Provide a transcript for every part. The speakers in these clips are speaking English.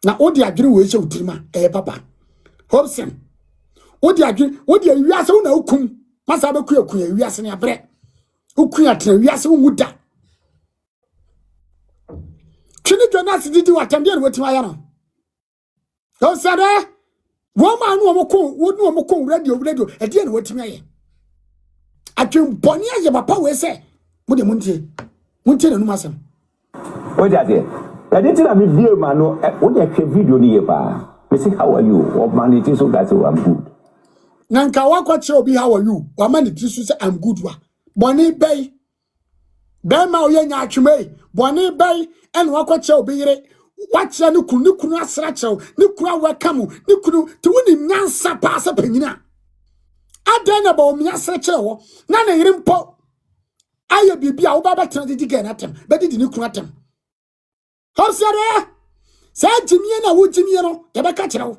na odi adwene we hye utirima papa Hopeson odi adwene odi wiase wo na ukum masa be kuya wiase ne abre ukuya tena wiase wo muda twini Jonas didi watamde ne wetima ya no so sada wo ma no omoko radio e die ne wetima ye atwen boni aye papa we se mo de muntie na numa asem Ojade did I mean dear man no what the video ni ye pa me say how are you or managing so that I'm good nanka wakwache obi how are you wa manage so say I'm good wa boni bay ma oye nya atweme boni bay en wakwache obi yire wache ne kunu asra chew ne kunu awakamu ne kunu to woni nyansa pa asa panyina adan na ba o mi asra chew na na yire mpo aye bibia wo ba tena didi Ghanatem be didi ne kunu atem Hopeson Adorye sa jimie na wo jimie no ye be ka kire wo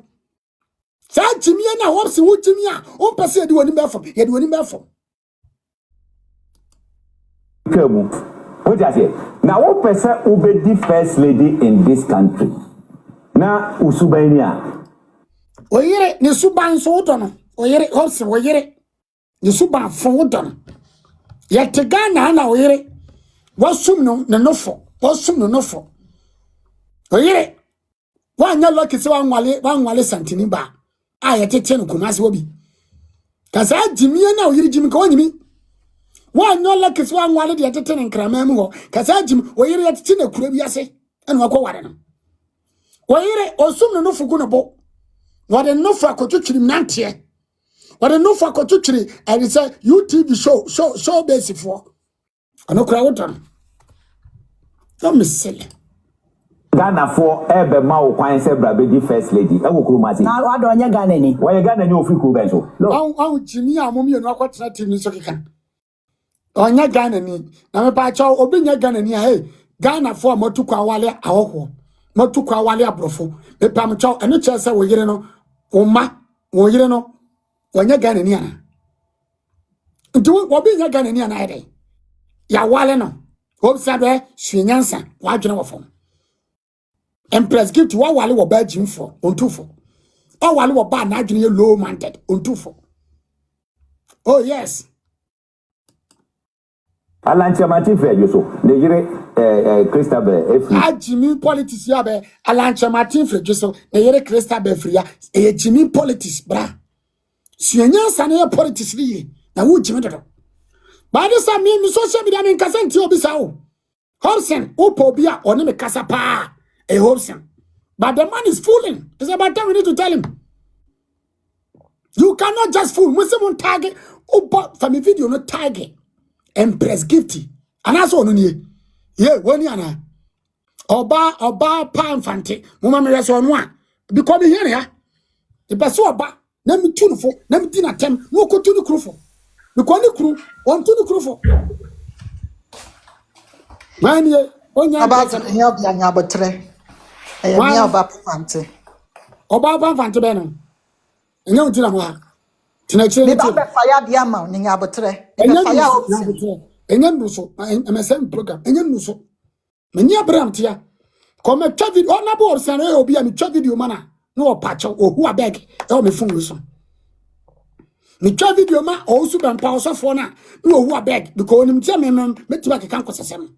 sa jimie na Hopeson wo jimie a o pese ye de woni be fom ye de woni be fom Kemu Ojade na wo pese obedi first lady in this country na usubania oyire ne suban so wodo no oyire Hopeson oyire ne suban fo wodo no ye te Ghana na oyire wasum no ne nofo wasum no nofo oyire wanya lucky se wanwale santini ba ye tete no kumase obi kasa jimie na oyire jimi ka wanyimi wanya lucky se wanwale de tete ne nkrama mu ho kasa jimi oyire ye tete na kura bi ase ene wakọ ware no oyire osum no nofo gu no bo wade nofo akotwetwiri nante wade nofo akotwetwiri and say UTV show base for anokura wodan no misele Ghana for ebe ma wo kwan se bra be di first lady e wo kromati na wado onye Ghana ni wo Ghana ni ofi ku ben so no jimi amomie no akotena team ni so keka onye Ghana ni na me pa cha obi nya Ghana ni hey Ghana for matukwa wale awoho matukwa wale abrofo me pa me cha eno che se wo yire no wo yire no onye Ghana ni ana ndu wo bi nya Ghana ni ana ide ya wale no Hopeson Adorye hwenyansa wadwene wo fom Empress gift wa wale wo ba jim for ontufo o wale wo ba na adwene low minded ontufo oh yes Alanche mati fe so le yire Christabel efri ajimi politics ya be Alanche Martin fe so le yire Christabel efri ya e jimi politics bra suenyansa na politics ni na wo jimi dodo ba de sa mi social media mi nkasa nti obi sa wo Hopeson upo bia oni me kasa pa Hopeson but the man is fooling. It's about time we need to tell him you cannot just fool musimon target upo from video no target Empress gifty and also no nie ye woni ana oba pa infante mama me reso no a because me here ya e be so oba na mi tunfo na mi dina tem no ko tunu krufo because ni kru on tunu krufo man ye onya about help ya nya botre e mi oba fante oba fante be no enya utira mo ha tina chire me ba fire dia ma nya botre e be fire Hopeson enya nuso MSM program enya nuso menya abram tia come twa video na bo Hopeson e obi a me twa video mana no opacho ohu abeg e o me fun so me twa video ma o su ban pa osofo na no ohu abeg because onim tia me tiba kekan kosesem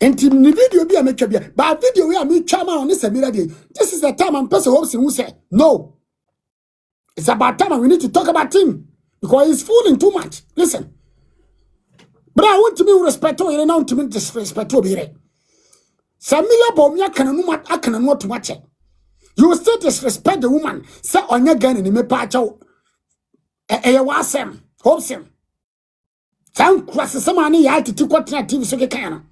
enti ni video bi a me twa bia ba video we a me twa ma on Samira dey this is the time I'm person Hopeson who say no it's about time we need to talk about him because he's fooling too much listen but I want to be respect you now to me disrespect you be Samira bomia akana no to watch you still disrespect the woman say onye Ghana ni me pa cha e wasem Hopeson san kwasesema ni ya titi kwatena TV so kekan no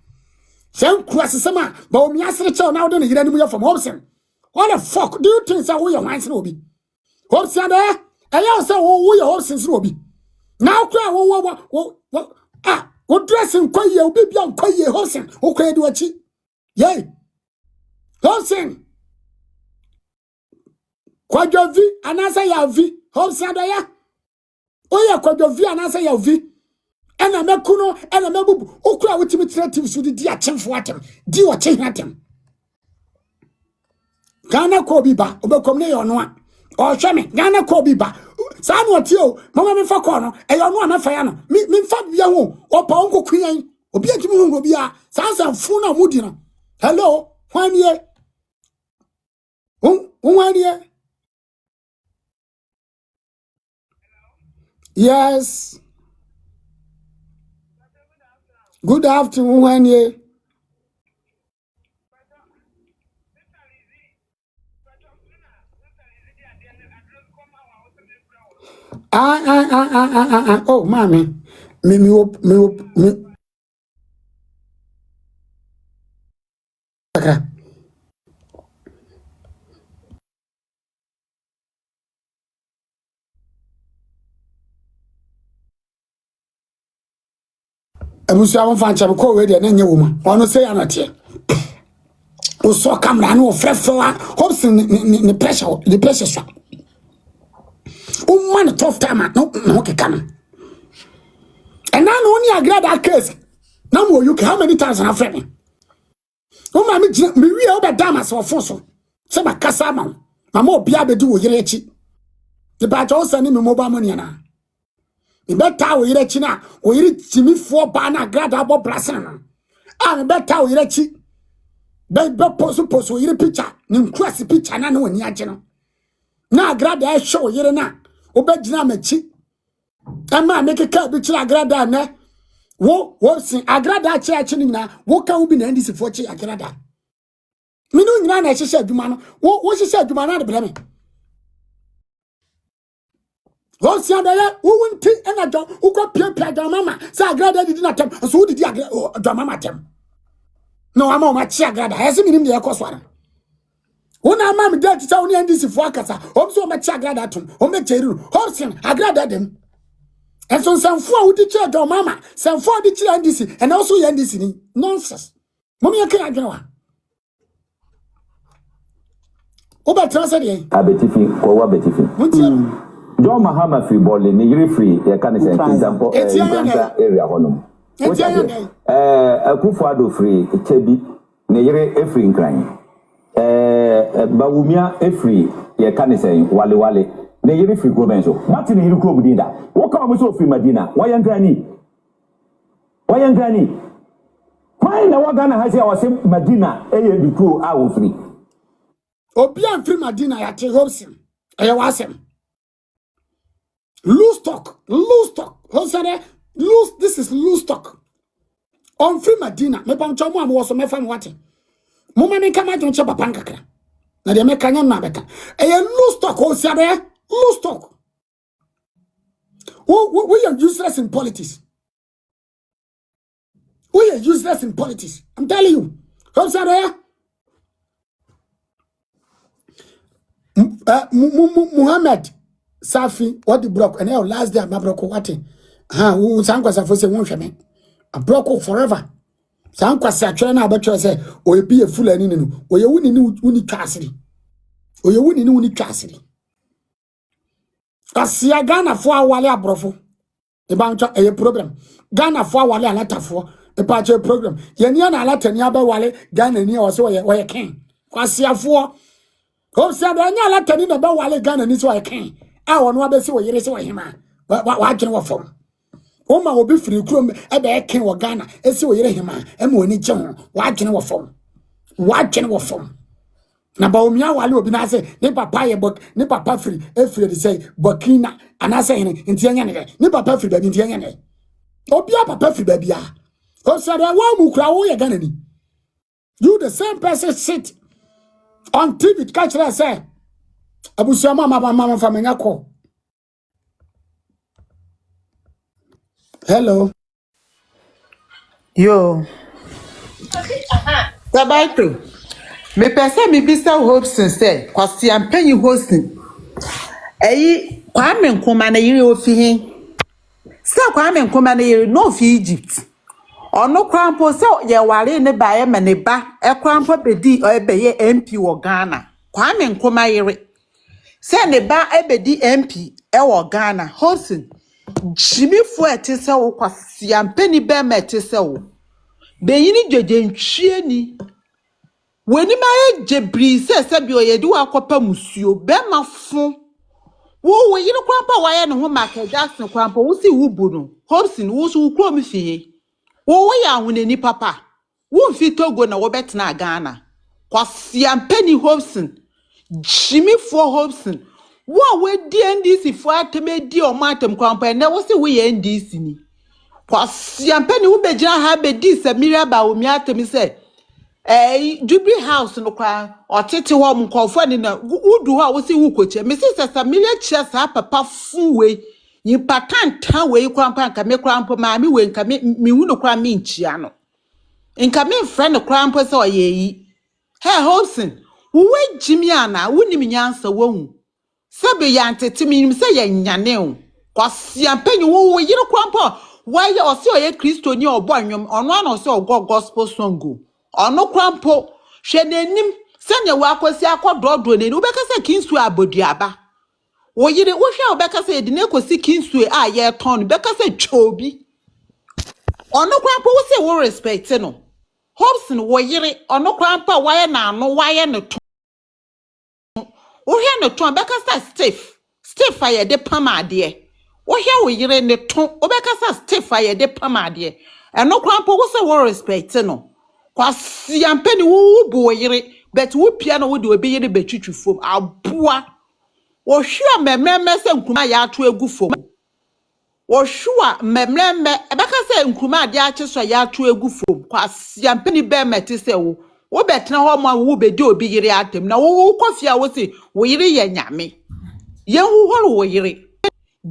san kwasesema ba omi asere cha na wo de yira ni mu ya from Hopeson what the fuck do you think say wo your hands no be Hopeson Adorye eya say wo your Hopeson no be now kra wo dressing kwaye obi bia kwaye Hopeson wo kwaye di wachi yey Hopeson kwajovi anasa ya vi Hopeson Adorye oya kwajovi anasa ya vi ena mekuno ena mebubu okura wotimi creative so di achemfo atem di o chehatem Ghana ko bi ba obekom ne yono a o hwe me Ghana ko bi ba sa no tie o mama me fa ko no e yono a me fa ya no me fa bia ho o pa onko kwian obi atimi ho obi a sansan fu na mudi no hello hwanie hwanie yes good afternoon hwanie oh mommy me okay. Abusia won fa nche ko we de na nye wo ma ono say anate o so camera no frefra Hopeson ni pressure so o man tough time no ke kan and now only agree that case now mo you how many times na friend o ma me wi o be dama so fo so se ba kasa ma mama obi abedi wo yire echi the ba jo send me mobile money na me beta wo yire echi na wo yire timi fo ba na grada abo brasin no me beta wo yire echi be post wo yire picture ni nkwasi picture na woni age no na grada e show yire na obegina machi ama make ka bi kira agrada na wo sin agrada chi ni na wo ka wo bi na ndisi fo chi agrada minu nyina na hihye adwuma no wo hihye adwuma na de breme wo si adaya wo wunti na do wo ko pia do mama sa agrada didi na tem so wo didi agrada do mama tem no ama o ma chi agrada ese minim de yakọ so ara Una mam de ti sa oni ndisi fo akasa o so ma chi agrada tum o me cheru Hopeson agrada dem enso sanfo a wudi chi do mama sanfo di chi ndisi and also ye ndisi ni nonsense momi yake adwene wa Oba transfer dey abetifi ko wa betifi John Mahama free ball ni yiri free e kan say example area honom Akufo Addo free Chebi ne yiri free nkran Bawumia free ye kan say wale ne yiri free go benzo Martin yiri ko budinda wo ka mo so free Madina wayangrani why na wagana ha say awase Madina eye biko a wo free Obi am free Madina ya te Hopeson eye wasem loose talk Hopeson this is loose talk on free Madina me pa nchomo am wo so me fa me wate mo ma me kama jonche papa nkakra na de me kanya na beka eye loose talk Hopeson loose talk we are useless in politics I'm telling you Hopeson Muhammad Safi what the block and last day my block what who sankwasa for say won hweme a block forever sankwasa atwere na abetwe say o be a fulani no o ye wuni ni uni twasiri asia Ghana fo awale abrofo e ba ntwa e problem Ghana fo awale alatafo e pa che problem ye ni na alatani abawale Ghana ni o se wo ye ken kwasiafo Hopeson anya alatani na ba wale Ghana ni so ye ken a wono abesi wo yire se wo hima wa adwene wo fom o ma obi firi krom e be ken wo Ghana esi wo yire hima e ma oni che ho wa adwene wo fom na ba omia wale obi na se ne papa ye bok ne papa firi e firi de say Burkina anase hin nti anya ne papa firi ba nti anya ne obi a papa firi ba bia Hopeson wa mu kra wo ye Ghana ni you the same person sit on TV catch that say abusia mama famenya call hello Yo. Sabato. Me pese mi bisa Hopeson say kwasiapanin hosting. Eyi Kwame Nkrumah na yiri ofi hin. Say Kwame Nkrumah na yiri no fi Egypt. Ono krampo say ye ware ne ba ye me ne ba e krampo bedi o ebeye MP wo Ghana. Kwame Nkrumah yiri. Say ne ba ebedi MP e wo Ghana. Hopeson Jimmy fu etese wo kwasiapanin be metese wo. Beyini dwedwentwie ni When my jebri says, Sabio, do a copper musio, Bema fun. Wo you know, Grandpa, why and home market Jackson, Grandpa, who see who bono, Hopeson, who call me fee. Wo ya when any papa. Won't fit to go na wobet na Ghana. Kwasiapanin Hopeson. Jimmy for Hopeson. What we DNDC for ateme di o matem kwampa na wo se we NDC ni. Kwasiapanin wo begina ha be di Samira ba o mi ateme se Jubilee House no kwa otete ho mkofo ni na wudu ha wo se wu koche. Me se Samira chia sa papa fu we. Yipatanta we kwampa nka me kwampa ma me we nka me hu no kwa me nchia no. Nka me friend kwampa se oyeyi. Hey Hopeson, we Jimmy ana wuni mi nyansa wo. Sabe ya ntetimi nim se ya nyane o. Kwasiapanin wo yire kwampa why o se o ye Kristo ni obo anwom ono ana se o gospel song go. Ono kwampo hwe nanim se ne wa akosi akododo ne ubeka se kinsu aboduaba. Wo yire wo hwe ubeka se de ne kosi kinsu a ye ton ubeka se chobi. Ono kwampo wo se wo respect no. Hopeson wo yire ono kwampa why na no why ne to. Wo hwe ne to ubeka se stiff aye de pamade. Wo hwe wo yire ne to ubeka se stiff aye de pamade. Eno kwampo wo se wo respect no. Kwasiapanin wo bo yire but wo pia no wo de obi yire betwitwi fom aboa wo hwa memreme se nkuma ya ato egu fom wo hwa memreme ebeka se nkuma ade acheso ya ato egu fom Kwasiapanin be meti se wo betena ho ma wo be de obi yire atem na wo kofia wo se wo yire ye nyame ye hu horo wo yire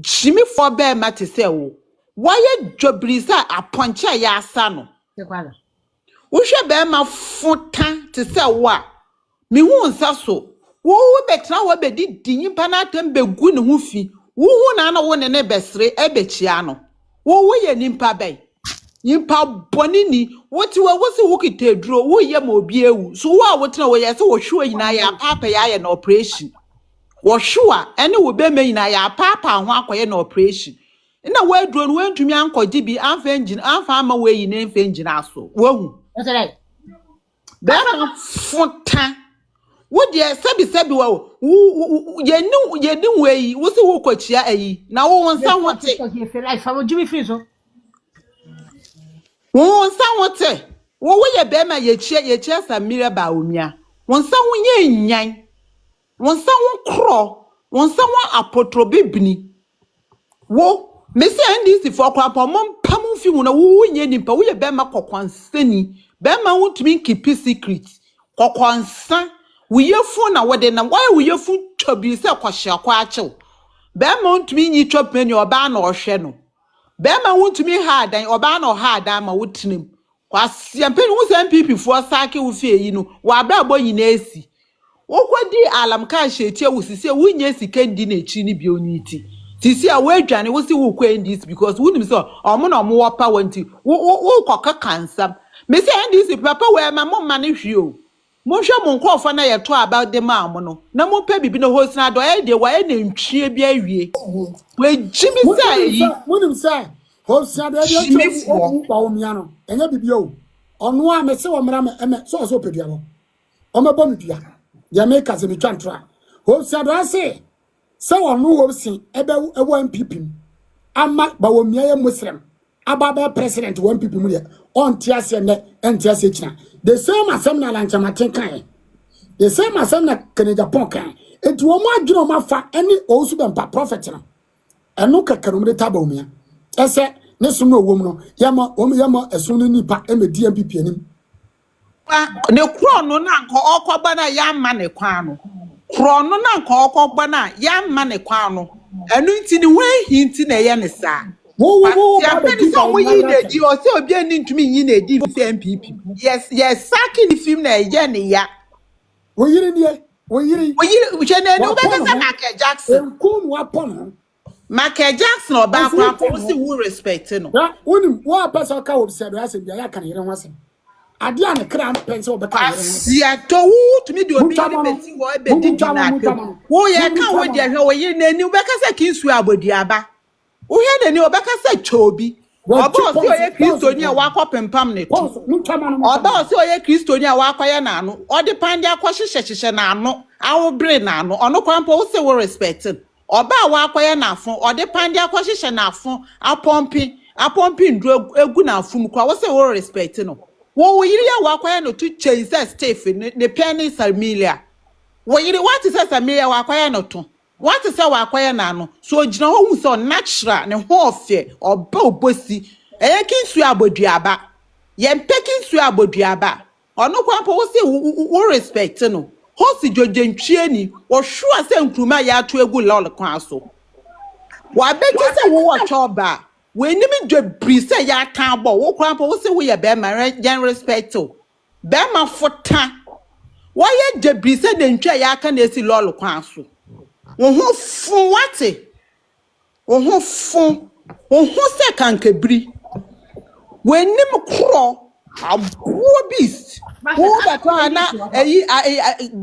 Jimmy for be meti se wo waye dwobrisa aponche ya asa no wohwe be ma futa te se wo a me hu nsa so wo betena wo be di nyimpa na atem be gu ne hu fi wo hu na wo ne besre ebechia no wo ye nimpa bai nyimpa bonini woti wo se wo kiteduro wo ye ma obi ewu so wo a wotena wo ye se wo hwe nyina ya papa ya na operation wo hwe ene wo be me nyina ya papa ho akoye na operation ina wo aduro no wantumi ankogye bi amfa engine amfa ama wo yi na amfa engine aso wo hu That's right. Bema futa. Wo de sebi wo yeni we wo se wo kwachia ayi na wo nsa wote. Jimmy free so. Wo nsa wote. Wo ye bema ye chia Samira ba omia. Wo nsa wo ye nyan. Wo nsa wo kro. Wo nsa wo apotro bibini. Wo me se NDC for kwapa mom pamu fi wo na wo nye nimpa wo ye bema kokwansani. Bema won't keep secret. Kokwansa we ye phone na wode na why we ye phone chobi se kwahia kwa achew. Bema won't nyi chop many oba na ohwe no. Bema won't hard dan oba na hard ama wotinem. Kwasiapanin wo se MPP fo saake wo fie yi no wa bra bo nyina esi. Wo kwadi alam ka hyetie wo sisi wo nya sika ndi na echi ni bi oniti. Sisi a wo adwane wo se wo kwa ndis because wo nim se omo na omo wo pa wanti wo koka kansam. Me say NDC papa we ma mo ma ne hwi o. Mo hwe mo nkofo na ye to about them am no. Na mo pa bibi no Hopeson Adorye de wa e na ntwie bi awie. We Jimmy say yi. Munim say Hopeson Adorye de o ba o mia no. Enya bibi o. Ono a me se wo mra me so pedua mo. O me bo me dua. Ya me ka se me twantra. Hopeson Adorye se ono Hopeson ebe ewo MPP. Ama ba wo mia ye Muslim. Ababa president one people mu ye on tiase ne entiase china the same asem na lanchamaten kan the same asem na Canada pon kan etu o ma adwuro ma fa eni o su bempa prophet no eno kakarum de tabomia ese ne sum no wom no yama esum no nipa emedi MPP anim ne kro no na nko okoba na ya ma ne kwan no kro no na nko okoba na ya ma ne kwan no enu nti ni we hinti na ye ne sa wo ya peni so mo yi na di o se obi ani ntumi yi na di MPP yes saki ni film na ye ne ya wo yiri hwe na no be ka Michael Jackson enkum wa pon Michael Jackson oba kwa po si wo respect no wonim wo apesa ka wo se do ase bia ya kan yere ho ase ade an kra pense wo be ka yere ho ya to wo tumi di obi yiri beti wo be di na atem wo ye kan wo di ahwe wo yiri na ni wo be ka se kinsu aboduaba wo hwe na ni wo be ka se chobi Oba osi oye Kristoni a wakopempam ne to. Oba osi oye Kristoni a wakoye na ano. Odi pande akohyehyehye na ano. Awobre na ano. Ono kwampo wo se wo respect. Oba wakoye na afo. Odi pande akohyehyɛ na afo. Apompi ndru egu na afum kwa wo se wo respect no. Wo yiri ya wakoye no to change Stephen ne penny Samira. Wo yiri what is Samira wakoye no to. What is our choir nano? So Jina who so natural ne horfe or bobosi. Kin suaboduaba. Yen pekin suaboduaba. Or no quampo say who respect no. Hosi Jojen or sure send Kruma ya to a good lol council. Why bet you say what choba? When you mean Brisa ya tambo, who quampo say we a bear my gen respecto. Bema fota. Why ye Brisa then try ya can see lol council? Oho fun wate oho fun oho se kankebri wenim kro abo beast wo beto na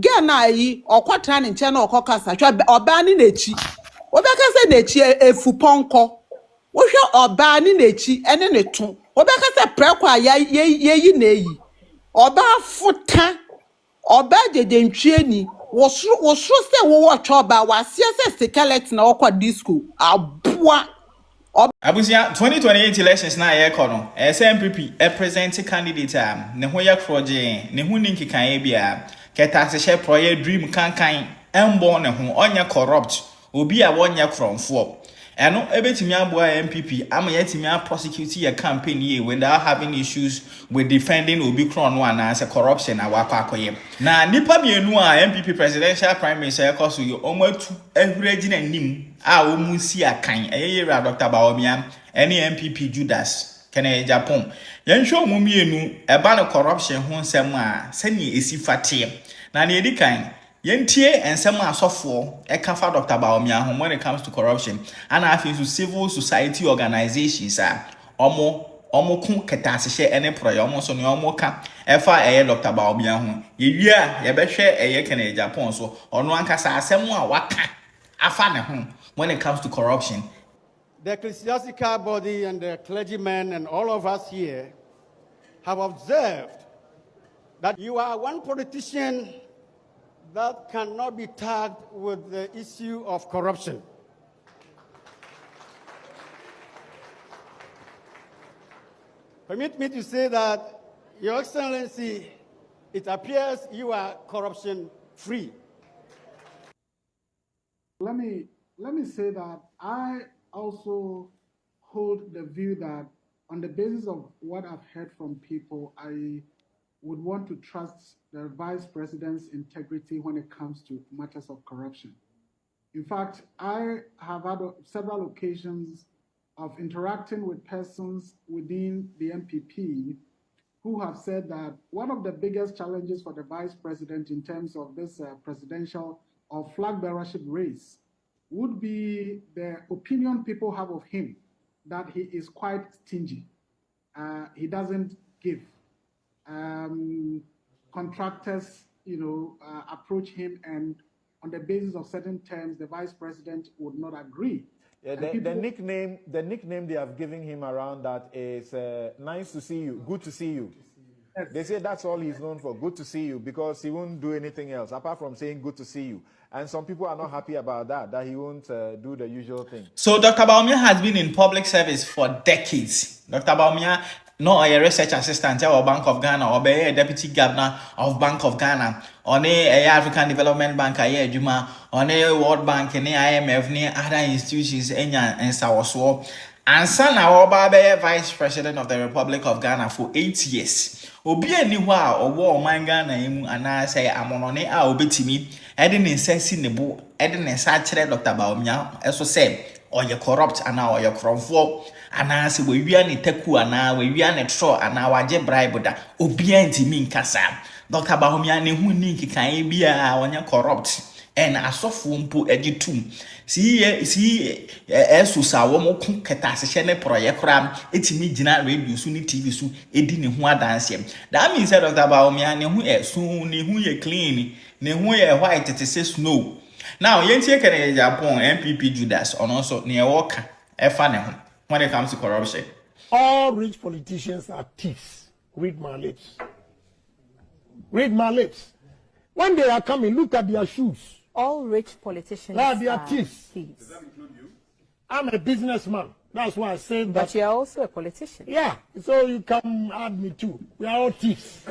Ghana yi okwatra ne nche na okokasa twa oba ni nechi obekasa nechi efu ponko wo hwe oba ni nechi ene ne to obekasa prekwa yeyi na eyi oba futa oba dedentwie ni wo se wo watch oba wasia se skeleton na okwa disco aboa Abusia 2028 elections na ye kono SMPP a present candidate ne ho ye kroje ne ho ninki kan ye bia keta se project dream kankan embo ne ho onye corrupt obi a wonye kromfo eno ebetimi aboa MPP ama yetimi a prosecute your campaign ye when they are having issues with defending obi kron no ana se corruption na wakwakoye na nipa mienu a MPP presidential prime minister ekoso yo omatu ehuregi na nim a omusi akan eyeye Dr. Bawumia ene MPP Judas kene Japan yenhwe omumienu eba ne corruption ho nsem a sani esi fate na ne edikan yentie ensem asofo ekafa Dr. Bawumia ho when it comes to corruption and afin to civil society organizations omo kun ketasehye ene proye omo so ne omo ka efa eye Dr. Bawumia ho yewia ye behwe eye kene Japan so ono ankasa asem a waka afa ne ho when it comes to corruption. The ecclesiastical body and the clergymen and all of us here have observed that you are one politician that cannot be tagged with the issue of corruption. Permit me to say that, Your Excellency, it appears you are corruption-free. Let me say that I also hold the view that on the basis of what I've heard from people, I would want to trust the Vice President's integrity when it comes to matters of corruption. In fact, I have had several occasions of interacting with persons within the MPP who have said that one of the biggest challenges for the Vice President in terms of this presidential or flag bearership race would be the opinion people have of him, that he is quite stingy. He doesn't give. Contractors, approach him, and on the basis of certain terms, the Vice President would not agree. Yeah, the nickname they have given him around that is nice to see you, good to see you. Yes. They say that's all he's known for, good to see you, because he won't do anything else apart from saying good to see you. And some people are not happy about that he won't do the usual thing. So Dr. Bawumia has been in public service for decades. Dr. Bawumia, no a research assistant or Bank of Ghana, or be a deputy governor of Bank of Ghana, or a African Development Bank, a Juma, or a World Bank, and IMF, near other institutions, and Sawaso. And son, our Vice President of the Republic of Ghana for 8 years. Obi aniwa owo man Ghana emu ana say amonone a obetimi ede ne nsasi nebo ede ne sa kire Dr. Bawumia eso say oye corrupt ana oye kromfo ana se wewia ne taku ana wewia ne tro ana waje bribe da obi antimi nkasa Dr. Bawumia ne hu ni nkikan bia onye corrupt en asofo mpo egitum si eso sa wo mo ku ketasehye ne proye kram etimi gina radio su ni TV su edi ne hu adanse. That means Dr. Bawumia ne hu esu ne hu ye clean ne hu ye white it say snow. Now yentie kene Japan MPP Judas ono so ne woka efa ne ho when it comes to corruption. all rich politicians are thieves. Read my lips. Read my lips. When they are coming, look at their shoes. All rich politicians they are thieves. Does that include you? I'm a businessman. That's why I say that. But you are also a politician. Yeah, so you can add me too. We are all thieves.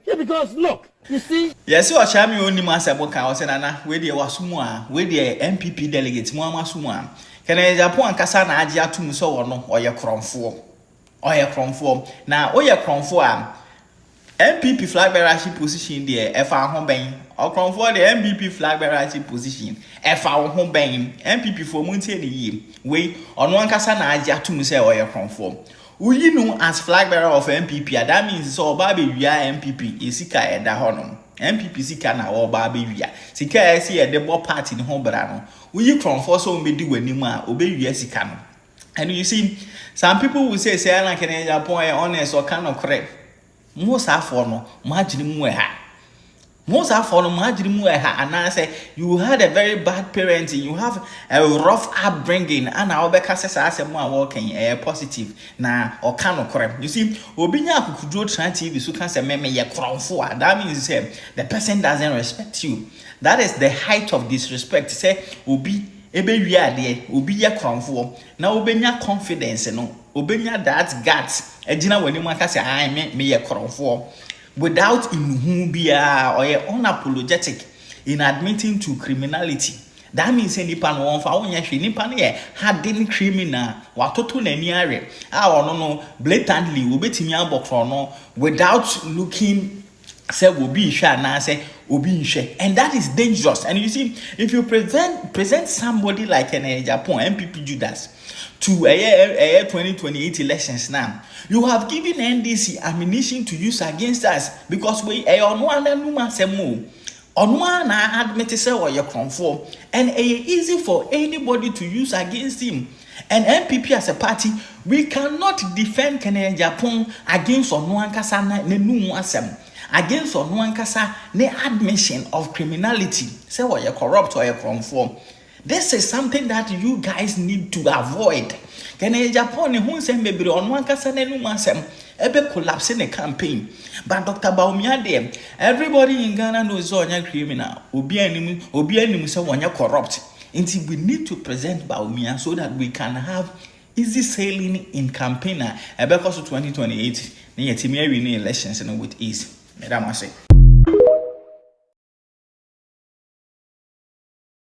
Yeah, because look, you see. Yes, you are charming only Master Boka or Senana, where they was Sumwa, where the MPP delegates, Mama Sumwa. Can I Japan Casana Adia to so or your crom for? Or your crom for. Now, or your crom for MPP flag bearership position there, FR home bang, or crom for the MPP flag bearership position, FR home bang, MPP for Munty year, way on one Casana Adia to say or your crom for. You know, as flag bearer of MPP, that means so baby we are MPP is Sika at the honor. MPP Sika na or baby we are. Sika see a debo party in home brano. You from for so me do anymore, obey you Sika. And you see, some people will say, I can Japan honest or kind of correct. Most are for no, margin mueha. Most are for no margin mueha, and I say, you had a very bad parenting, you have a rough upbringing, and I'll be cast as a more walking a positive now or kind of correct. You see, Obinya could do try TV, so can say, me a crown for that means the person doesn't respect you. That is the height of disrespect. Say, Obi, ebe we are there, Obi a crown for now, Obenya confidence, no, Obenya that guts, a dinner when you say, I me a crown for. Without in whom be or unapologetic in admitting to criminality. That means any pan one for one yashi nipan ye hardened criminal watoto neniare. No blatantly will be timia bokrono without looking say will be sha say obi she. And that is dangerous. And you see, if you present somebody like an Japan MPP Judas to a 2028 elections now, you have given NDC ammunition to use against us because we on one na admit say or your conform and easy for anybody to use against him. And MPP as a party, we cannot defend Canadian Japan against on one kasa ne nuasem, against on one kasa ne admission of criminality. Say or you corrupt or you conform. This is something that you guys need to avoid. Can Japan who say maybe on one kasa ne nuasem ebe collapse in a campaign. But Dr. Baumia there, everybody in Ghana knows on your criminal. Obi enimu say when you corrupt. Until we need to present Baumia so that we can have easy sailing in campaign. Ebe koso 2028. Ni yetimi win elections with ease. Madam I say.